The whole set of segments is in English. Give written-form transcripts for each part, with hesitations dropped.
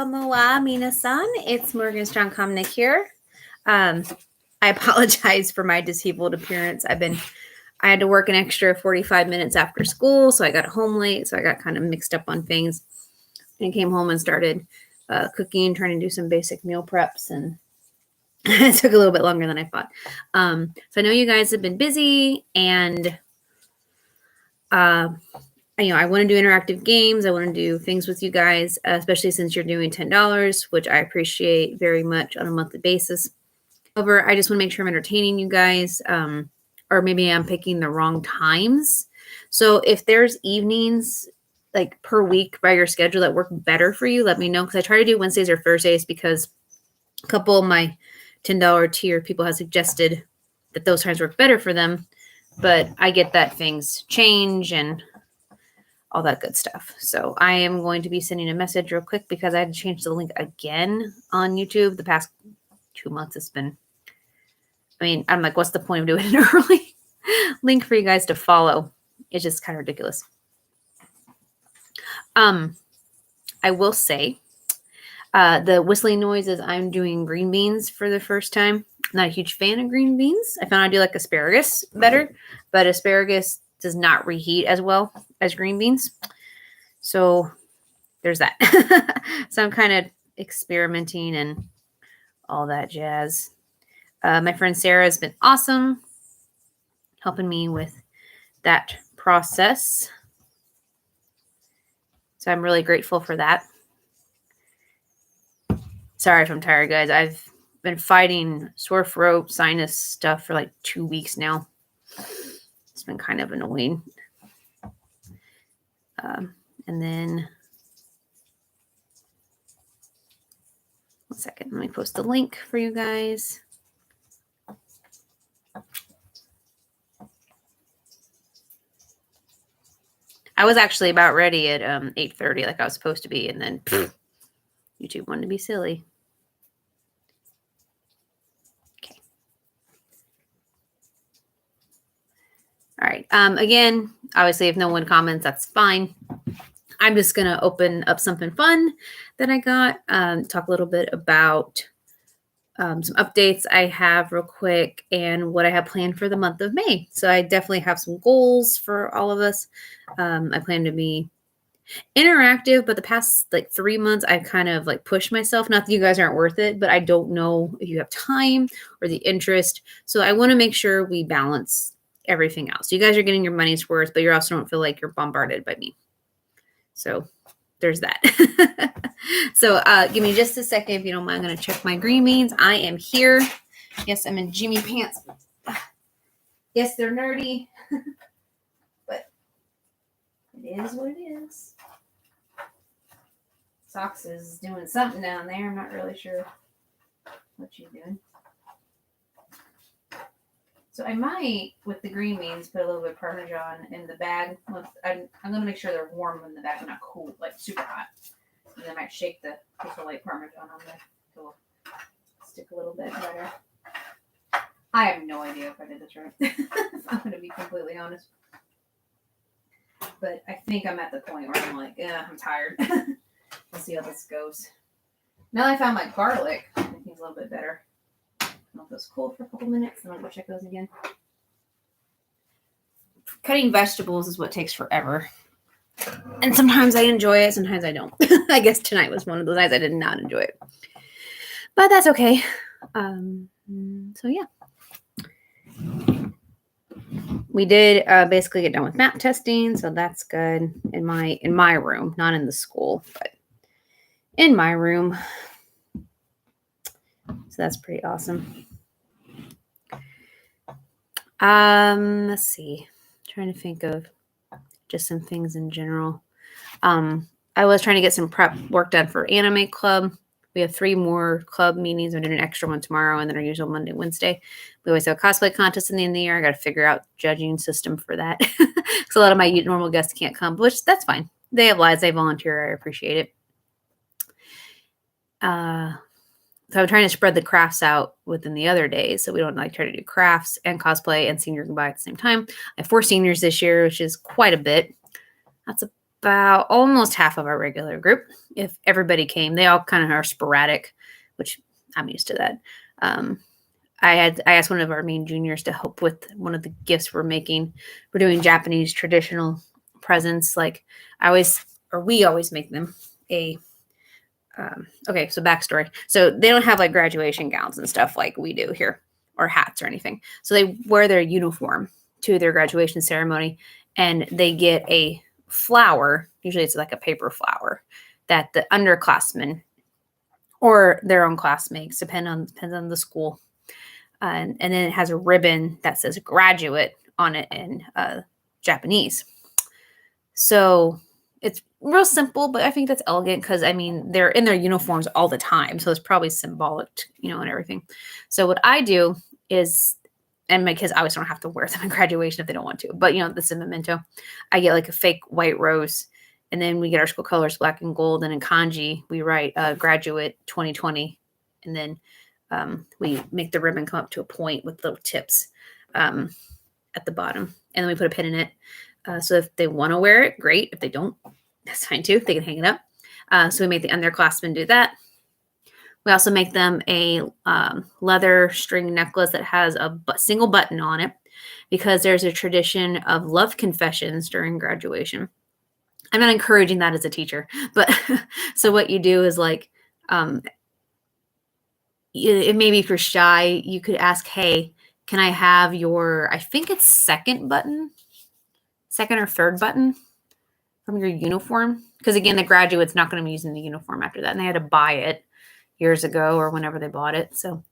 Konnichiwa wa minasan. It's Morgan Strong Komnick here. I apologize for my disabled appearance. I had to work an extra 45 minutes after school, so I got home late, so I got kind of mixed up on things and came home and started cooking, trying to do some basic meal preps, and it took a little bit longer than I thought. So I know you guys have been busy, and I want to do interactive games. I want to do things with you guys, especially since you're doing $10, which I appreciate very much on a monthly basis. However, I just want to make sure I'm entertaining you guys, or maybe I'm picking the wrong times. So if there's evenings like per week by your schedule that work better for you, let me know, because I try to do Wednesdays or Thursdays because a couple of my $10 tier people have suggested that those times work better for them. But I get that things change and all that good stuff. So I am going to be sending a message real quick because I had to change the link again on YouTube. The past 2 months it's been, I'm like, what's the point of doing an early link for you guys to follow? It's just kind of ridiculous. I will say, the whistling noises, I'm doing green beans for the first time. Not a huge fan of green beans. I found I do like asparagus better, but asparagus does not reheat as well as green beans. So there's that. So I'm kind of experimenting and all that jazz. My friend Sarah has been awesome helping me with that process. So I'm really grateful for that. Sorry if I'm tired, guys. I've been fighting sore throat, sinus stuff for like 2 weeks now. It's been kind of annoying. And then, one second, let me post the link for you guys. I was actually about ready at 8:30 like I was supposed to be, and then YouTube wanted to be silly. Okay. All right. Again, obviously, if no one comments, that's fine. I'm just going to open up something fun that I got, talk a little bit about some updates I have real quick and what I have planned for the month of May. So I definitely have some goals for all of us. I plan to be interactive, but the past like 3 months, I've kind of like pushed myself. Not that you guys aren't worth it, but I don't know if you have time or the interest. So I want to make sure we balance everything else. So you guys are getting your money's worth, but you also don't feel like you're bombarded by me. So there's that. So give me just a second if you don't mind. I'm going to check my green beans. I am here. Yes, I'm in Jimmy pants. Yes, they're nerdy, but it is what it is. Socks is doing something down there. I'm not really sure what she's doing. So I might, with the green beans, put a little bit of Parmesan in the bag. I'm going to make sure they're warm in the bag, not cool, like super hot. And then I might shake the light Parmesan on there to stick a little bit better. I have no idea if I did this right. I'm going to be completely honest. But I think I'm at the point where I'm like, I'm tired. We'll see how this goes. Now that I found my garlic, I think it's a little bit better. Let those cool for a couple minutes, and I'll go check those again. Cutting vegetables is what takes forever. And sometimes I enjoy it, sometimes I don't. I guess tonight was one of those nights I did not enjoy it. But that's okay. So yeah. We did basically get done with map testing, so that's good in my room, not in the school, but in my room. So that's pretty awesome. Let's see. I'm trying to think of just some things in general. I was trying to get some prep work done for Anime Club. We have 3 more club meetings. I'm doing an extra one tomorrow and then our usual Monday, Wednesday. We always have a cosplay contest in the end of the year. I got to figure out judging system for that. Because a lot of my normal guests can't come, which that's fine. They have lives. They volunteer. I appreciate it. So I'm trying to spread the crafts out within the other days. So we don't like try to do crafts and cosplay and senior goodbye at the same time. I have 4 seniors this year, which is quite a bit. That's about almost half of our regular group. If everybody came, they all kind of are sporadic, which I'm used to that. I asked one of our main juniors to help with one of the gifts we're making. We're doing Japanese traditional presents. Like we always make them a. Okay, so backstory. So they don't have like graduation gowns and stuff like we do here, or hats or anything. So they wear their uniform to their graduation ceremony, and they get a flower. Usually it's like a paper flower that the underclassmen or their own class makes, depends on the school. And then it has a ribbon that says graduate on it in Japanese. So it's real simple, but I think that's elegant because I mean they're in their uniforms all the time, so it's probably symbolic, and everything. So what I do is, and my kids always don't have to wear them in graduation if they don't want to, but this is a memento. I get like a fake white rose, and then we get our school colors, black and gold, and in kanji we write graduate 2020, and then we make the ribbon come up to a point with little tips at the bottom, and then we put a pin in it. So if they want to wear it, great. If they don't, that's fine too. They can hang it up. So we make the underclassmen do that. We also make them a leather string necklace that has a single button on it because there's a tradition of love confessions during graduation. I'm not encouraging that as a teacher, but so what you do is like, maybe if you're shy, you could ask, hey, can I have I think it's second or third button from your uniform? Because again, the graduate's not going to be using the uniform after that. And they had to buy it years ago or whenever they bought it. So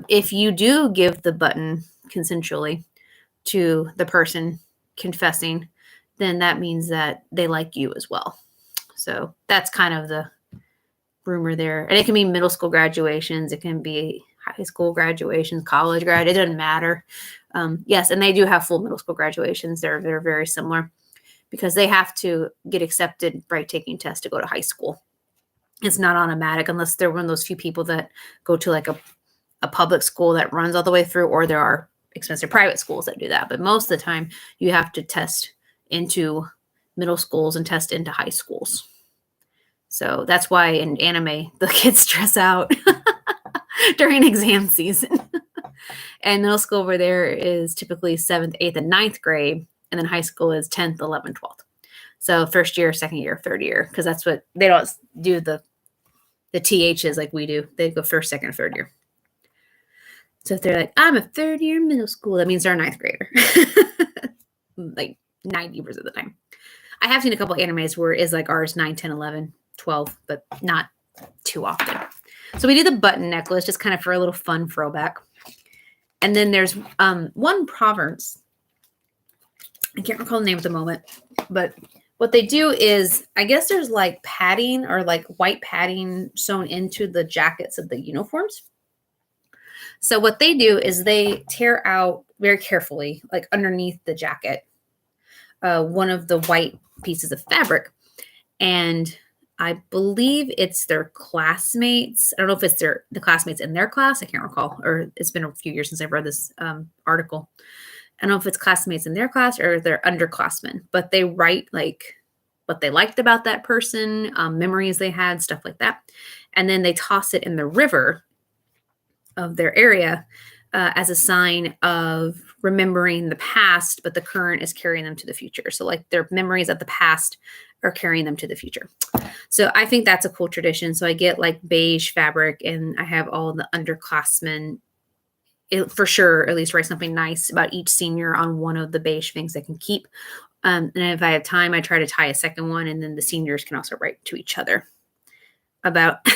if you do give the button consensually to the person confessing, then that means that they like you as well. So that's kind of the rumor there. And it can be middle school graduations. It can be high school graduations, college grad. It doesn't matter. Yes, and they do have full middle school graduations. They're very similar because they have to get accepted by taking tests to go to high school. It's not automatic unless they're one of those few people that go to like a public school that runs all the way through, or there are expensive private schools that do that. But most of the time, you have to test into middle schools and test into high schools. So that's why in anime, the kids stress out during exam season. And middle school over there is typically 7th, 8th, and 9th grade. And then high school is 10th, 11th, 12th. So first year, second year, third year, because that's what they don't do the THs like we do. They go first, second, third year. So if they're like, I'm a third year middle school, that means they're a 9th grader. Like 90% of the time. I have seen a couple of animes where it is like ours 9, 10, 11, 12, but not too often. So we do the button necklace just kind of for a little fun throwback. And then there's one Proverbs. I can't recall the name at the moment, but what they do is, I guess there's like padding or like white padding sewn into the jackets of the uniforms. So what they do is they tear out very carefully, like underneath the jacket, one of the white pieces of fabric. And I believe it's their classmates. I don't know if it's the classmates in their class. I can't recall, or it's been a few years since I've read this article. I don't know if it's classmates in their class or their underclassmen, but they write like what they liked about that person, memories they had, stuff like that. And then they toss it in the river of their area as a sign of remembering the past, but the current is carrying them to the future. So like their memories of the past are carrying them to the future. So I think that's a cool tradition. So I get like beige fabric and I have all the underclassmen for sure, at least write something nice about each senior on one of the beige things they can keep. And if I have time, I try to tie a second one, and then the seniors can also write to each other about,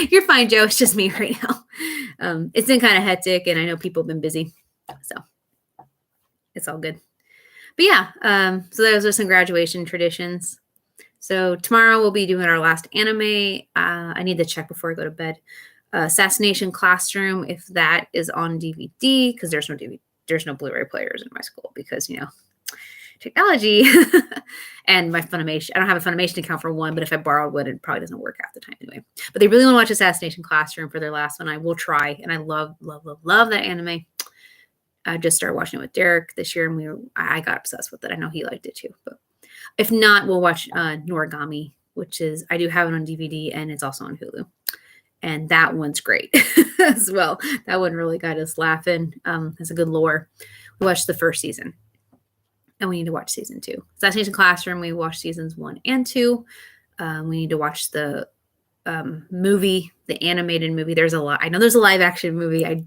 you're fine, Joe, it's just me right now. It's been kind of hectic, and I know people have been busy, so it's all good. But yeah, so those are some graduation traditions. So tomorrow we'll be doing our last anime. I need to check before I go to bed. Assassination Classroom, if that is on DVD, because there's no Blu-ray players in my school because technology and my Funimation. I don't have a Funimation account for one, but if I borrowed one, it probably doesn't work half the time anyway. But they really want to watch Assassination Classroom for their last one. I will try, and I love that anime. I just started watching it with Derek this year, and I got obsessed with it. I know he liked it too, but If not, we'll watch Noragami, which is, I do have it on DVD and it's also on Hulu. And that one's great as well. That one really got us laughing. Has a good lore. We watched the first season and we need to watch season 2. Assassination Classroom, we watched seasons 1 and 2. We need to watch the movie, the animated movie. There's a lot. I know there's a live action movie. I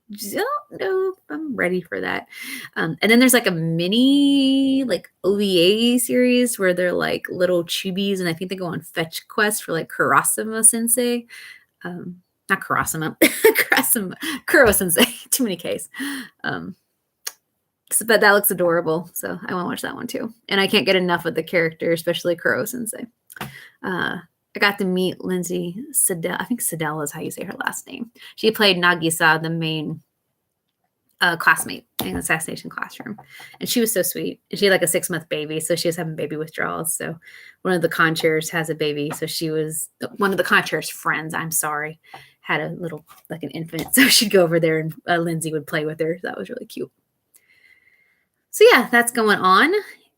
don't know if I'm ready for that. And then there's like a mini like OVA series where they're like little chubis, and I think they go on fetch quests for like Kurosama Sensei. Not Kurosama, Kuro Sensei. Too many Ks. But that looks adorable, so I want to watch that one too. And I can't get enough of the character, especially Kuro Sensei. I got to meet Lindsay Sidell. I think Sidell is how you say her last name. She played Nagisa, the main classmate in Assassination Classroom. And she was so sweet. And she had like a 6-month baby, so she was having baby withdrawals. So one of the concierge has a baby. So she was one of the concierge friends, had a little, like an infant. So she'd go over there and Lindsay would play with her. So that was really cute. So yeah, that's going on.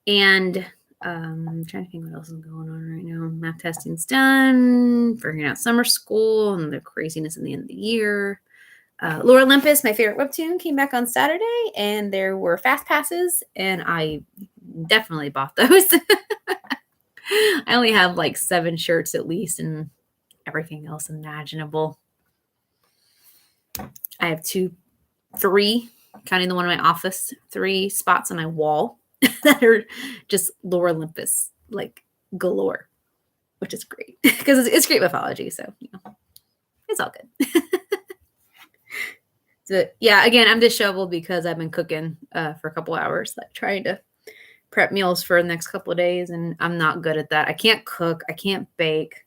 And I'm trying to think what else is going on right now. Math testing's done, figuring out summer school and the craziness in the end of the year. Lore Olympus, my favorite webtoon, came back on Saturday, and there were fast passes, and I definitely bought those. I only have like 7 shirts at least, and everything else imaginable. I have 3, counting the one in my office, 3 spots on my wall that are just Lore Olympus, like galore, which is great because it's great mythology. So, it's all good. So, yeah, again, I'm disheveled because I've been cooking for a couple hours, like trying to prep meals for the next couple of days. And I'm not good at that. I can't cook. I can't bake.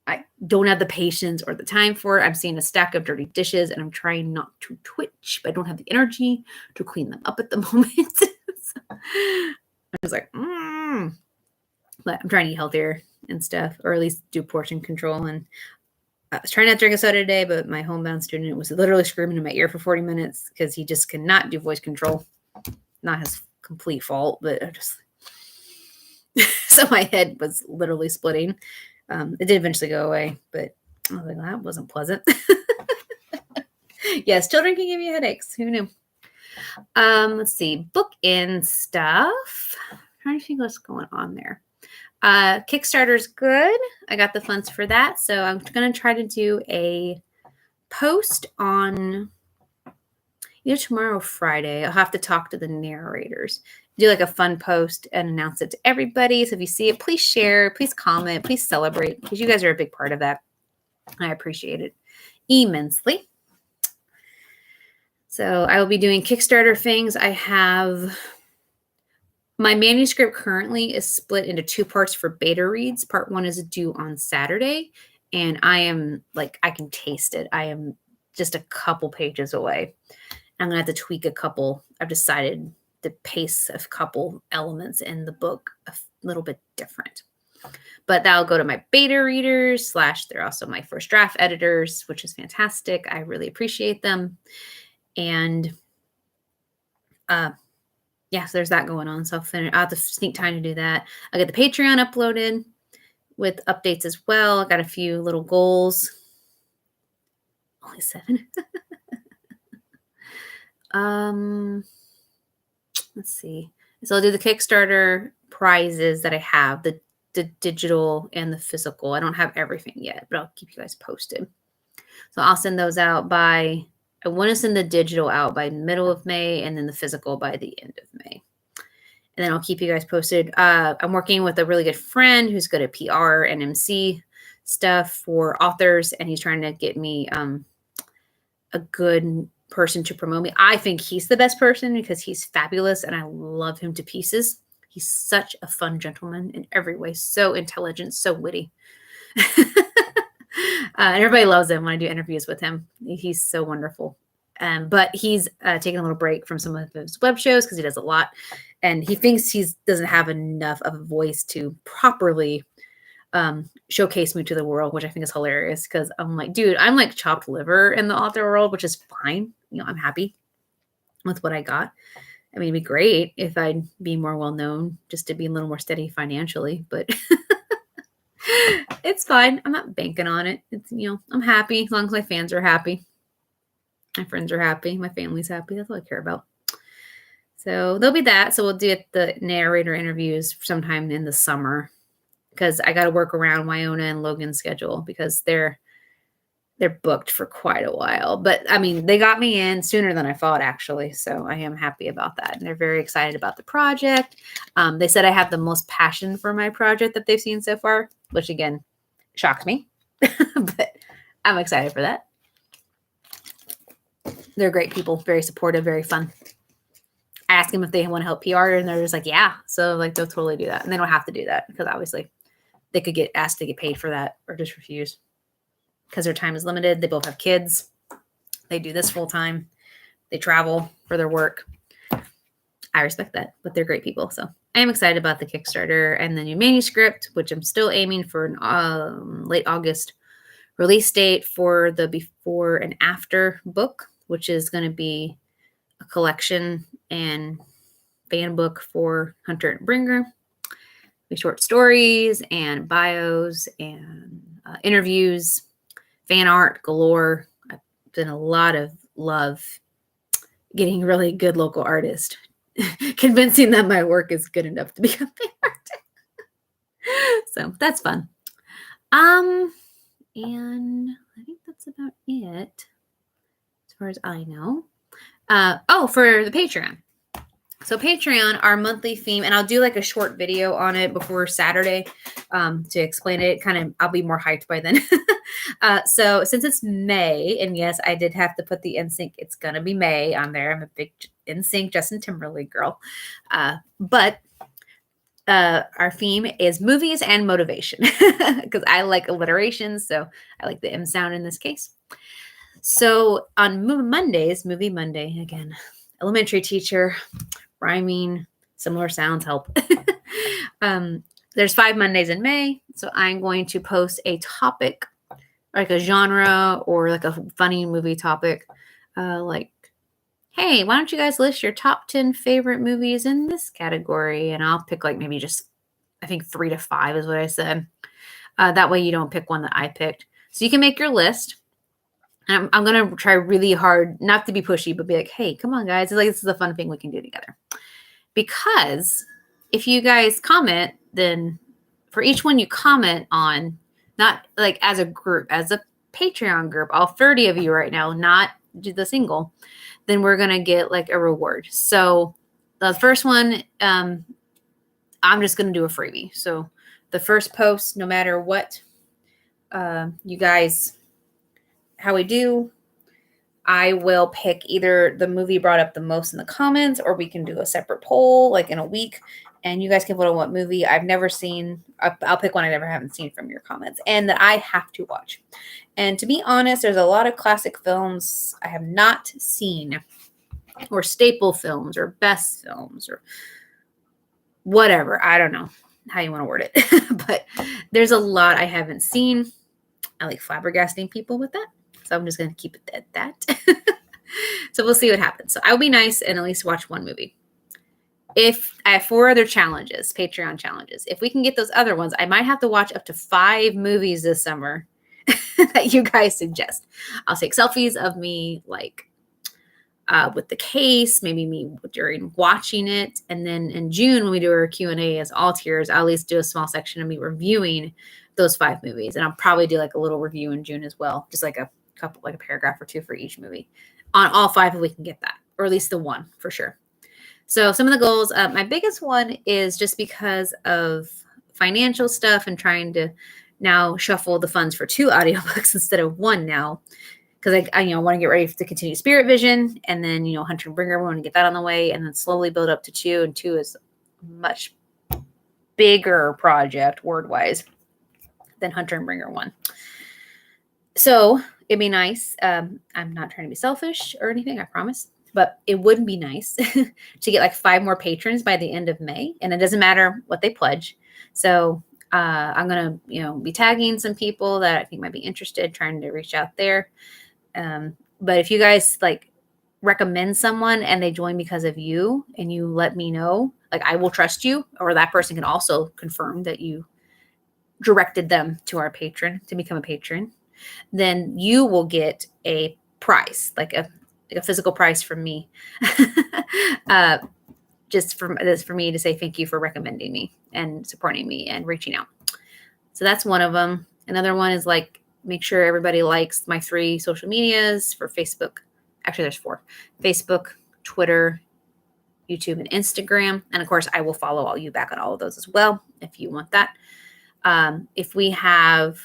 I don't have the patience or the time for it. I'm seeing a stack of dirty dishes and I'm trying not to twitch, but I don't have the energy to clean them up at the moment. So I was like, but I'm trying to eat healthier and stuff, or at least do portion control. And I was trying not to drink a soda today, but my homebound student was literally screaming in my ear for 40 minutes because he just cannot do voice control. Not his complete fault, but I just so my head was literally splitting. It did eventually go away, but I was like, well, that wasn't pleasant. Yes, children can give you headaches. Who knew? Let's see, bookend stuff. I'm trying to think what's going on there. Kickstarter's good. I got the funds for that. So I'm going to try to do a post on either tomorrow or Friday. I'll have to talk to the narrators, do like a fun post and announce it to everybody. So if you see it, please share, please comment, please celebrate, because you guys are a big part of that. I appreciate it immensely. So I will be doing Kickstarter things. I have my manuscript currently is split into 2 parts for beta reads. Part 1 is due on Saturday, and I am like, I can taste it. I am just a couple pages away. I'm going to have to tweak a couple. I've decided to pace a couple elements in the book a little bit different. But that'll go to my beta readers / they're also my first draft editors, which is fantastic. I really appreciate them. And yeah, so there's that going on. So I'll have to sneak time to do that. I'll get the Patreon uploaded with updates as well. I got a few little goals. Only 7. Let's see. So I'll do the Kickstarter prizes that I have, the digital and the physical. I don't have everything yet, but I'll keep you guys posted. So I'll send those out I want to send the digital out by middle of May and then the physical by the end of May. And then I'll keep you guys posted. I'm working with a really good friend who's good at PR and MC stuff for authors, and he's trying to get me a good person to promote me. I think he's the best person because he's fabulous and I love him to pieces. He's such a fun gentleman in every way. So intelligent, so witty. And everybody loves him when I do interviews with him. He's so wonderful. But he's taking a little break from some of his web shows because he does a lot. And he thinks he doesn't have enough of a voice to properly showcase me to the world, which I think is hilarious because I'm like, dude, I'm like chopped liver in the author world, which is fine. I'm happy with what I got. I mean, it'd be great if I'd be more well known just to be a little more steady financially, but it's fine. I'm not banking on it. It's, I'm happy as long as my fans are happy. My friends are happy. My family's happy. That's all I care about. So there'll be that. So we'll do the narrator interviews sometime in the summer because I got to work around Wyona and Logan's schedule because they're booked for quite a while. But I mean, they got me in sooner than I thought, actually. So I am happy about that. And they're very excited about the project. They said I have the most passion for my project that they've seen so far, which again, shocked me. But I'm excited for that. They're great people, very supportive, very fun. I asked them if they want to help PR, and they're just like, yeah. So like they'll totally do that. And they don't have to do that because obviously they could get asked to get paid for that or just refuse because their time is limited. They both have kids. They do this full time. They travel for their work. I respect that, but they're great people. So I am excited about the Kickstarter and the new manuscript, which I'm still aiming for an late August release date for the before and after book, which is going to be a collection and fan book for Hunter and Bringer. Short stories and bios and interviews, fan art galore. I've done a lot of love getting really good local artists, convincing them my work is good enough to become fan art. So that's fun. And I think that's about it as far as I know. For the Patreon. So Patreon, our monthly theme, and I'll do like a short video on it before Saturday to explain it. I'll be more hyped by then. So since it's May, and yes, I did have to put the NSYNC, it's gonna be May on there. I'm a big NSYNC Justin Timberlake girl. But our theme is movies and motivation because I like alliteration, so I like the M sound in this case. So on Mondays, Movie Monday, again, elementary teacher, rhyming, similar sounds help. There's 5 Mondays in May, so I'm going to post a topic, like a genre or like a funny movie topic, like, hey, why don't you guys list your top 10 favorite movies in this category? And I'll pick like maybe just, I think 3 to 5 is what I said. That way you don't pick one that I picked. So you can make your list. And I'm going to try really hard not to be pushy, but be like, hey, come on, guys. It's like, this is a fun thing we can do together. Because if you guys comment, then for each one you comment on, not like as a group, as a Patreon group, all 30 of you right now, not the single, then we're going to get like a reward. So the first one, I'm just going to do a freebie. So the first post, no matter what you guys, how we do, I will pick either the movie brought up the most in the comments, or we can do a separate poll like in a week, and you guys can vote on what movie I've never seen. I'll pick one I never haven't seen from your comments and that I have to watch. And to be honest, there's a lot of classic films I have not seen, or staple films, or best films, or whatever. I don't know how you want to word it, but there's a lot I haven't seen. I like flabbergasting people with that. So I'm just going to keep it at that. So we'll see what happens. So I'll be nice and at least watch one movie. If I have 4 other challenges, Patreon challenges, if we can get those other ones, I might have to watch up to 5 movies this summer that you guys suggest. I'll take selfies of me like with the case, maybe me during watching it. And then in June, when we do our Q&A as all tiers, I'll at least do a small section of me reviewing those 5 movies. And I'll probably do like a little review in June as well. Just like a couple, like a paragraph or 2 for each movie on all 5 if we can get that, or at least the 1 for sure. So some of the goals, my biggest one is just because of financial stuff and trying to now shuffle the funds for 2 audiobooks instead of 1 now. Because I want to get ready to continue Spirit Vision, and then, Hunter and Bringer, we want to get that on the way, and then slowly build up to 2. And 2 is a much bigger project word-wise than Hunter and Bringer 1. So it'd be nice. I'm not trying to be selfish or anything, I promise. But it would be nice to get like 5 more patrons by the end of May. And it doesn't matter what they pledge. So I'm going to, be tagging some people that I think might be interested, trying to reach out there. But if you guys recommend someone and they join because of you and you let me know, like I will trust you, or that person can also confirm that you directed them to our patron to become a patron, then you will get a price, like a physical price from me. uh, just for me to say thank you for recommending me and supporting me and reaching out. So that's one of them. Another one is like, make sure everybody likes my 3 social medias for Facebook. Actually, there's 4: Facebook, Twitter, YouTube, and Instagram. And of course, I will follow all you back on all of those as well if you want that. If we have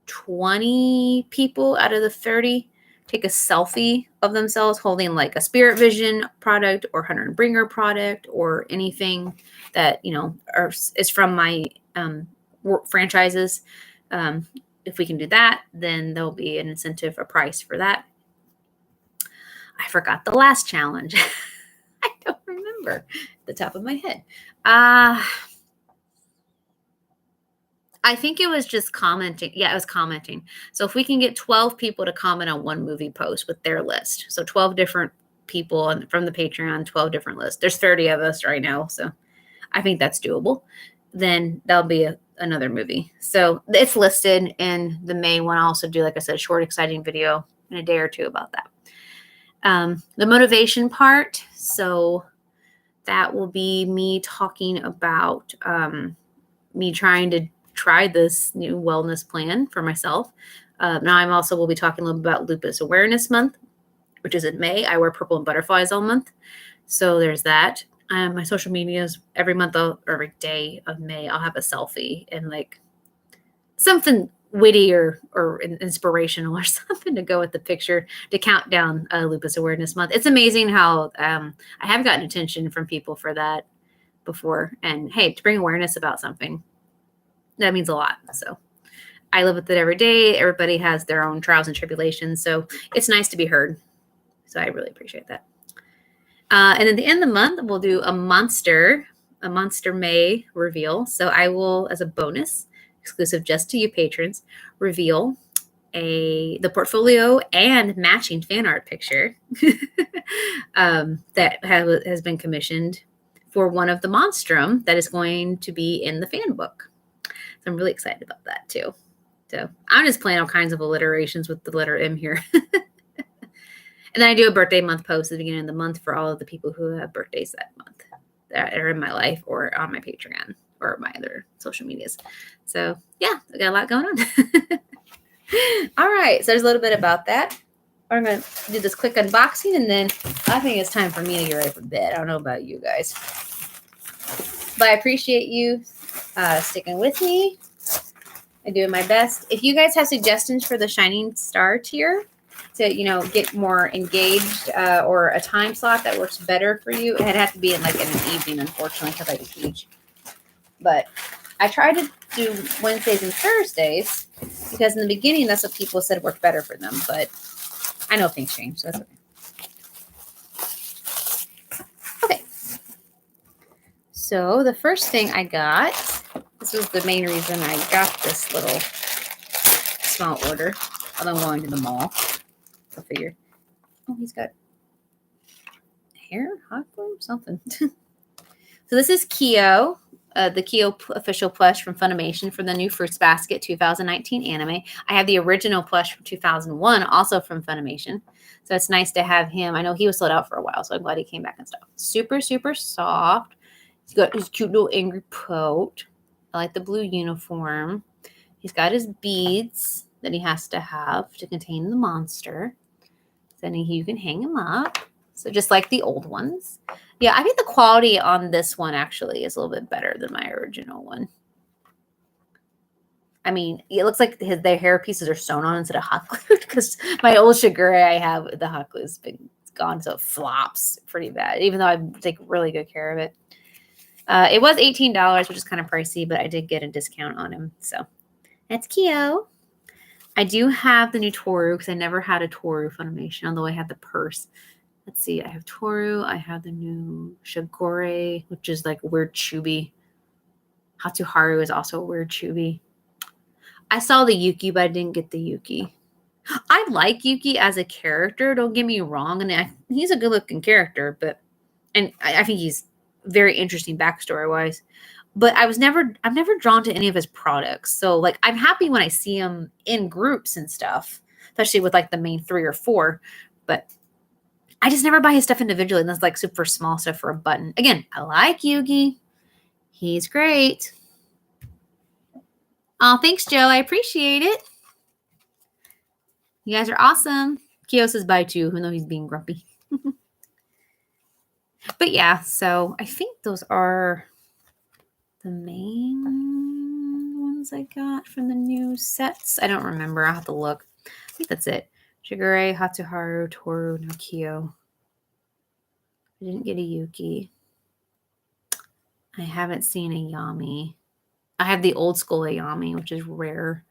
20 people out of the 30 take a selfie of themselves holding like a Spirit Vision product or Hunter and Bringer product or anything that, is from my franchises. If we can do that, then there'll be an incentive, a price for that. I forgot the last challenge. I don't remember at the top of my head. I think it was just commenting. Yeah, it was commenting. So if we can get 12 people to comment on one movie post with their list. So 12 different people from the Patreon, 12 different lists. There's 30 of us right now. So I think that's doable. Then that'll be another movie. So it's listed in the May one. I'll also do, like I said, a short, exciting video in a day or two about that. The motivation part. So that will be me talking about me trying to try this new wellness plan for myself. Now I'm also will be talking a little bit about Lupus Awareness Month, which is in May. I wear purple and butterflies all month. So there's that. My social medias every month or every day of May, I'll have a selfie and like something witty or inspirational or something to go with the picture to count down Lupus Awareness Month. It's amazing how I have gotten attention from people for that before. And hey, to bring awareness about something, that means a lot. So I live with it every day. Everybody has their own trials and tribulations. So it's nice to be heard. So I really appreciate that. And at the end of the month, we'll do a Monster May reveal. So I will, as a bonus, exclusive just to you patrons, reveal the portfolio and matching fan art picture that has been commissioned for one of the Monstrum that is going to be in the fan book. So I'm really excited about that too. So I'm just playing all kinds of alliterations with the letter M here. And then I do a birthday month post at the beginning of the month for all of the people who have birthdays that month that are in my life or on my Patreon or my other social medias. So yeah, I got a lot going on. All right. So there's a little bit about that. I'm going to do this quick unboxing and then I think it's time for me to get ready for bed. I don't know about you guys, but I appreciate you sticking with me. I'm doing my best. If you guys have suggestions for the Shining Star tier to, get more engaged or a time slot that works better for you, it'd have to be in an evening, unfortunately, because I teach. But I try to do Wednesdays and Thursdays because in the beginning, that's what people said worked better for them. But I know things change, so that's okay. Okay. So the first thing I got, this was the main reason I got this little small order. Although I'm going to the mall. I figured, oh, he's got hair, hot glue, something. So this is Kyo, the Kyo official plush from Funimation for the new Fruits Basket 2019 anime. I have the original plush from 2001, also from Funimation. So it's nice to have him. I know he was sold out for a while, so I'm glad he came back and stuff. Super, super soft. He's got his cute little angry coat. I like the blue uniform. He's got his beads that he has to have to contain the monster. Then you can hang them up. So just like the old ones. Yeah, I think the quality on this one actually is a little bit better than my original one. I mean, it looks like their hair pieces are sewn on instead of hot glued because my old Shigure I have, the hot glue has been gone, so it flops pretty bad, even though I take really good care of it. It was $18, which is kind of pricey, but I did get a discount on him. So that's Kyo. I do have the new Toru because I never had a Toru Funimation, although I had the purse. Let's see. I have Toru. I have the new Shigure, which is like weird chubby. Hatsuharu is also a weird chubby. I saw the Yuki, but I didn't get the Yuki. I like Yuki as a character, don't get me wrong, and he's a good-looking character, but I think he's very interesting backstory-wise. But I'm never drawn to any of his products. So like I'm happy when I see him in groups and stuff, especially with like the main 3 or 4, but I just never buy his stuff individually, and that's like super small stuff for a button. Again, I like Yugi. He's great. Oh, thanks, Joe. I appreciate it. You guys are awesome. Kyo says bye too, even though he's being grumpy. But yeah, so I think those are the main ones I got from the new sets. I don't remember. I'll have to look. I think that's it. Shigure, Hatsuharu, Toru, no Kyo. I didn't get a Yuki. I haven't seen a Yami. I have the old school Ayami, which is rare.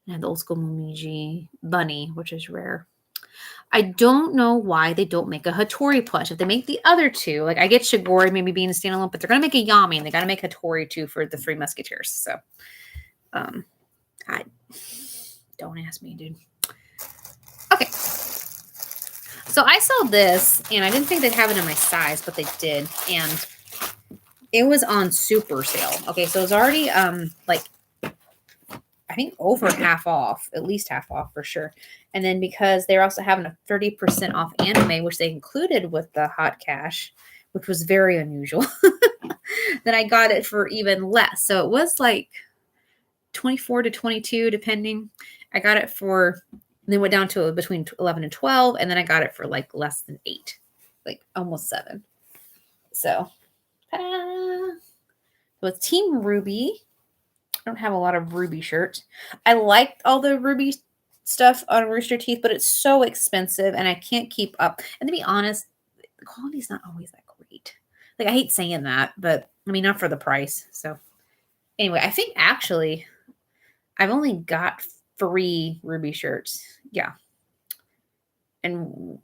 I have the old school Momiji Bunny, which is rare. I don't know why they don't make a Hattori plush. If they make the other two, like I get Shigori maybe being a standalone, but they're gonna make a Yami and they gotta make Hattori too for the Three Musketeers. So I don't ask me, dude. Okay. So I saw this and I didn't think they'd have it in my size, but they did. And it was on super sale. Okay, so it was already like I think over half off, at least half off for sure. And then because they're also having a 30% off anime, which they included with the hot cash, which was very unusual, then I got it for even less. So it was like 24 to 22, depending. I got it for, then went down to between 11 and 12. And then I got it for like less than 8, like almost 7. So, with Team Ruby. I don't have a lot of Ruby shirts. I liked all the Ruby stuff on Rooster Teeth, but it's so expensive and I can't keep up. And to be honest, the quality's not always that great. Like I hate saying that, but I mean, not for the price. So anyway, I think actually I've only got 3 Ruby shirts. Yeah. And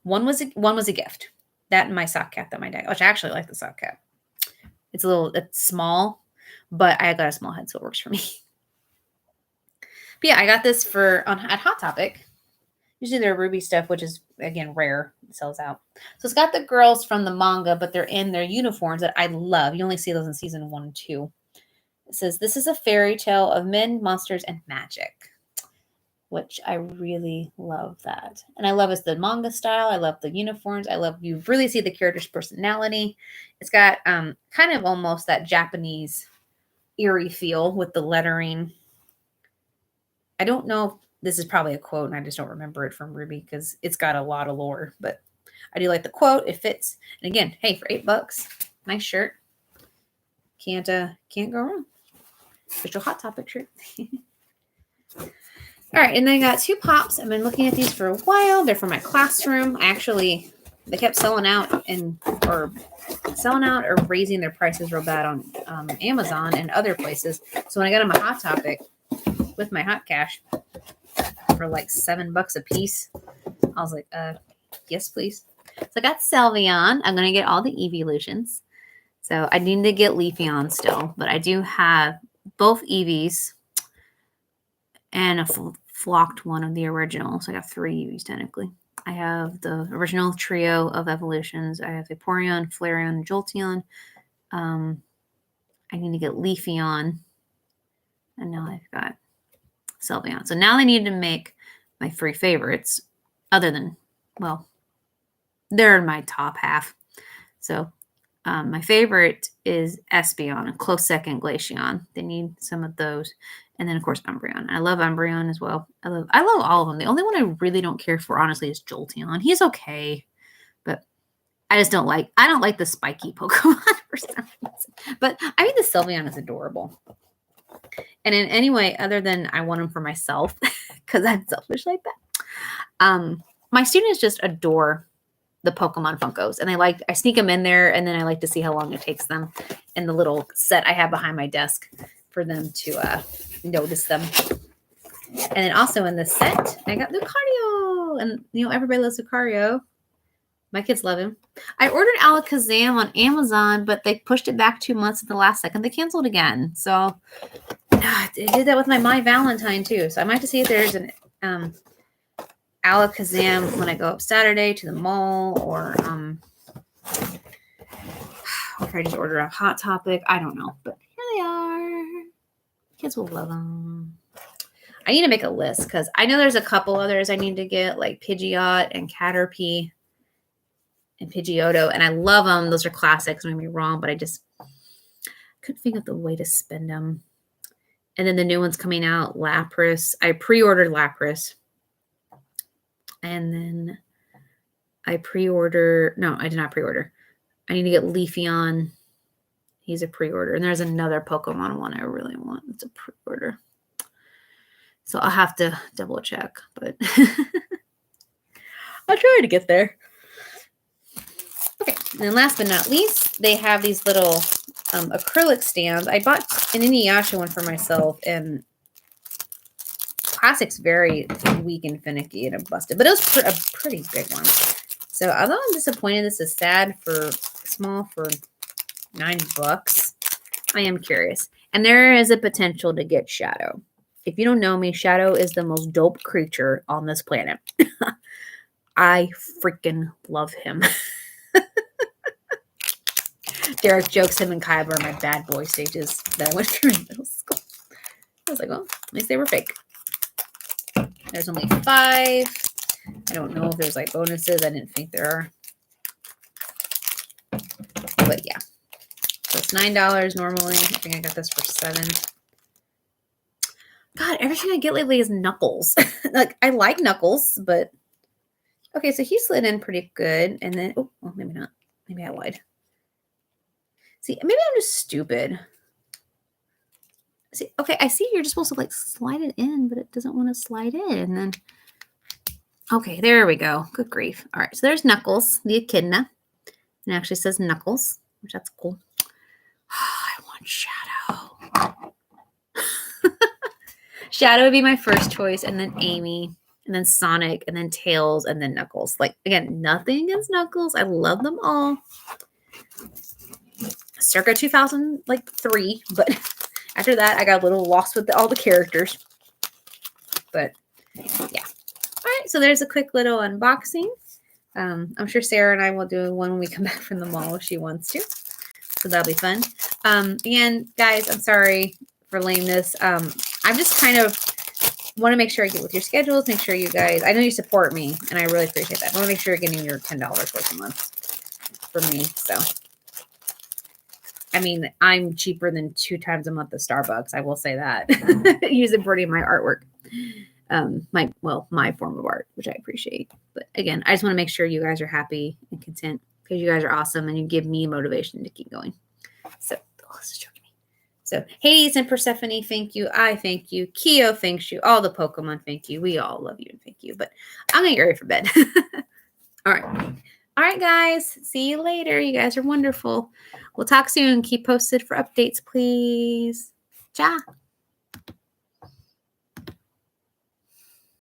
one was a gift. That and my sock cap that my dad, which I actually like the sock cap. It's small, but I got a small head, so it works for me. But yeah, I got this at Hot Topic. Usually they're Ruby stuff, which is, again, rare. It sells out. So it's got the girls from the manga, but they're in their uniforms that I love. You only see those in season 1 and 2. It says, this is a fairy tale of men, monsters, and magic, which I really love that. And I love it's the manga style. I love the uniforms. You really see the character's personality. It's got kind of almost that Japanese eerie feel with the lettering. I don't know if this is probably a quote and I just don't remember it from Ruby because it's got a lot of lore, but I do like the quote. It fits. And again, hey, for $8, nice shirt. Can't go wrong. Official Hot Topic shirt. All right, and then I got 2 pops. I've been looking at these for a while. They're for my classroom. They kept selling out or raising their prices real bad on Amazon and other places. So when I got them a Hot Topic with my hot cash for like $7 a piece, I was like, yes, please. So I got Sylveon. I'm going to get all the Eeveelutions. So I need to get Leafeon still, but I do have both Eevees and a flocked one of the original. So I got 3 Eevees technically. I have the original trio of evolutions. I have Vaporeon, Flareon, and Jolteon. I need to get Leafeon. And now I've got Sylveon. So now they need to make my 3 favorites, other than, well, they're in my top half. So my favorite is Espeon, a close second Glaceon. They need some of those. And then, of course, Umbreon. I love Umbreon as well. I love all of them. The only one I really don't care for, honestly, is Jolteon. He's okay, but I don't like the spiky Pokemon for some reason. But I think the Sylveon is adorable. And in any way other than I want them for myself, because I'm selfish like that. My students just adore the Pokemon Funkos, and I sneak them in there, and then I like to see how long it takes them in the little set I have behind my desk for them to notice them. And then also in this set, I got Lucario, and everybody loves Lucario. My kids love him. I ordered Alakazam on Amazon, but they pushed it back 2 months at the last second. They canceled again. So I did that with my Valentine too. So I might have to see if there's an Alakazam when I go up Saturday to the mall, or if I just order a Hot Topic. I don't know, but here they are. Kids will love them. I need to make a list because I know there's a couple others I need to get, like Pidgeot and Caterpie and Pidgeotto, and I love them. Those are classics. Don't get me wrong, but I just couldn't think of the way to spend them. And then the new one's coming out, Lapras. I pre-ordered Lapras. And then I did not pre-order. I need to get Leafeon. He's a pre-order. And there's another Pokemon one I really want. It's a pre-order. So I'll have to double check, but I'll try to get there. Okay. And then last but not least, they have these little acrylic stands. I bought an Inuyasha one for myself, and plastic's very weak and finicky and busted, but it was a pretty big one. So although I'm disappointed this is small for $9, I am curious. And there is a potential to get Shadow. If you don't know me, Shadow is the most dope creature on this planet. I freaking love him. Derek jokes him and Kaiba are my bad boy stages that I went through in middle school. I was like, well, at least they were fake. There's only 5. I don't know if there's like bonuses. I didn't think there are. But yeah. So it's $9 normally. I think I got this for $7. God, everything I get lately is Knuckles. Like, I like Knuckles, but okay, so he slid in pretty good. And then, oh, well, maybe not. Maybe I lied. See, maybe I'm just stupid. See, okay, I see you're just supposed to like slide it in, but it doesn't want to slide in. And then, okay, there we go. Good grief. All right, so there's Knuckles, the echidna. And it actually says Knuckles, which that's cool. I want Shadow. Shadow would be my first choice, and then Amy, and then Sonic, and then Tails, and then Knuckles. Like, again, nothing against Knuckles. I love them all. Circa 2003, but after that, I got a little lost with all the characters. But, yeah. All right, so there's a quick little unboxing. I'm sure Sarah and I will do one when we come back from the mall if she wants to. So that'll be fun. Again, guys, I'm sorry for lameness. I'm just kind of want to make sure I get with your schedules, make sure you guys, I know you support me, and I really appreciate that. I want to make sure you're getting your $10 worth a month for me. So, I mean, I'm cheaper than 2 times a month at Starbucks. I will say that. Using pretty my artwork. My form of art, which I appreciate. But again, I just want to make sure you guys are happy and content because you guys are awesome and you give me motivation to keep going. So, this is joking me. So, Hades and Persephone, thank you. I thank you. Keo thanks you. All the Pokemon, thank you. We all love you and thank you. But I'm going to get ready for bed. All right. All right, guys. See you later. You guys are wonderful. We'll talk soon. Keep posted for updates, please. Ciao.